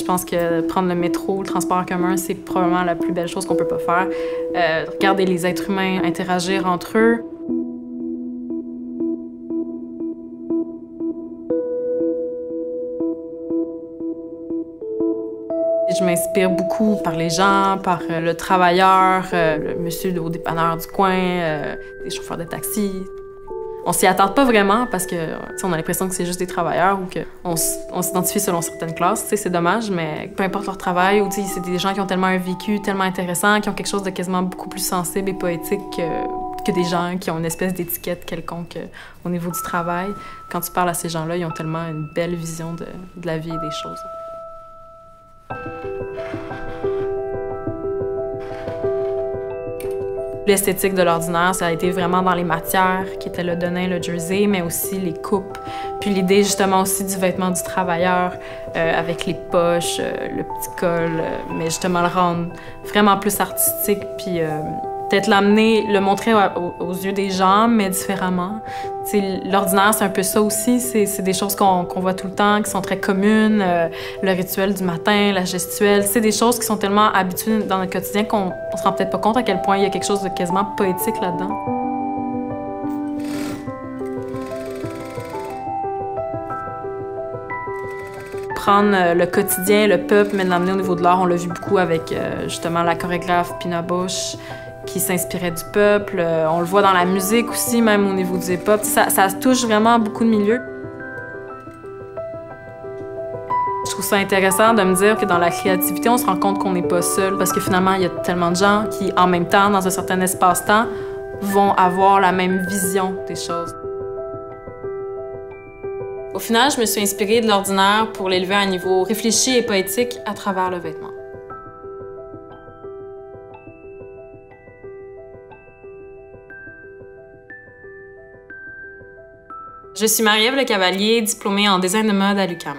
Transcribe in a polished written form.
Je pense que prendre le métro, le transport en commun, c'est probablement la plus belle chose qu'on peut pas faire. Regarder les êtres humains interagir entre eux. Je m'inspire beaucoup par les gens, par le travailleur, le monsieur au dépanneur du coin, les chauffeurs de taxi. On s'y attarde pas vraiment parce que on a l'impression que c'est juste des travailleurs ou qu'on s'identifie selon certaines classes. C'est dommage, mais peu importe leur travail, ou c'est des gens qui ont tellement un vécu tellement intéressant, qui ont quelque chose de quasiment beaucoup plus sensible et poétique que des gens qui ont une espèce d'étiquette quelconque au niveau du travail. Quand tu parles à ces gens-là, ils ont tellement une belle vision de la vie et des choses. L'esthétique de l'ordinaire, ça a été vraiment dans les matières, qui étaient le denim, le jersey, mais aussi les coupes. Puis l'idée, justement, aussi du vêtement du travailleur, avec les poches, le petit col, mais justement le rendre vraiment plus artistique, puis peut-être l'amener, le montrer aux yeux des gens, mais différemment. L'ordinaire, c'est un peu ça aussi. C'est des choses qu'on voit tout le temps, qui sont très communes. Le rituel du matin, la gestuelle, c'est des choses qui sont tellement habituées dans notre quotidien qu'on se rend peut-être pas compte à quel point il y a quelque chose de quasiment poétique là-dedans. Prendre le quotidien, le peuple, mais de l'amener au niveau de l'art, on l'a vu beaucoup avec justement la chorégraphe Pina Bausch, qui s'inspirait du peuple. On le voit dans la musique aussi, même au niveau du hip-hop. Ça touche vraiment beaucoup de milieux. Je trouve ça intéressant de me dire que dans la créativité, on se rend compte qu'on n'est pas seul, parce que finalement, il y a tellement de gens qui, en même temps, dans un certain espace-temps, vont avoir la même vision des choses. Au final, je me suis inspirée de l'ordinaire pour l'élever à un niveau réfléchi et poétique à travers le vêtement. Je suis Marie-Ève Le Cavalier, diplômée en design de mode à l'UQAM.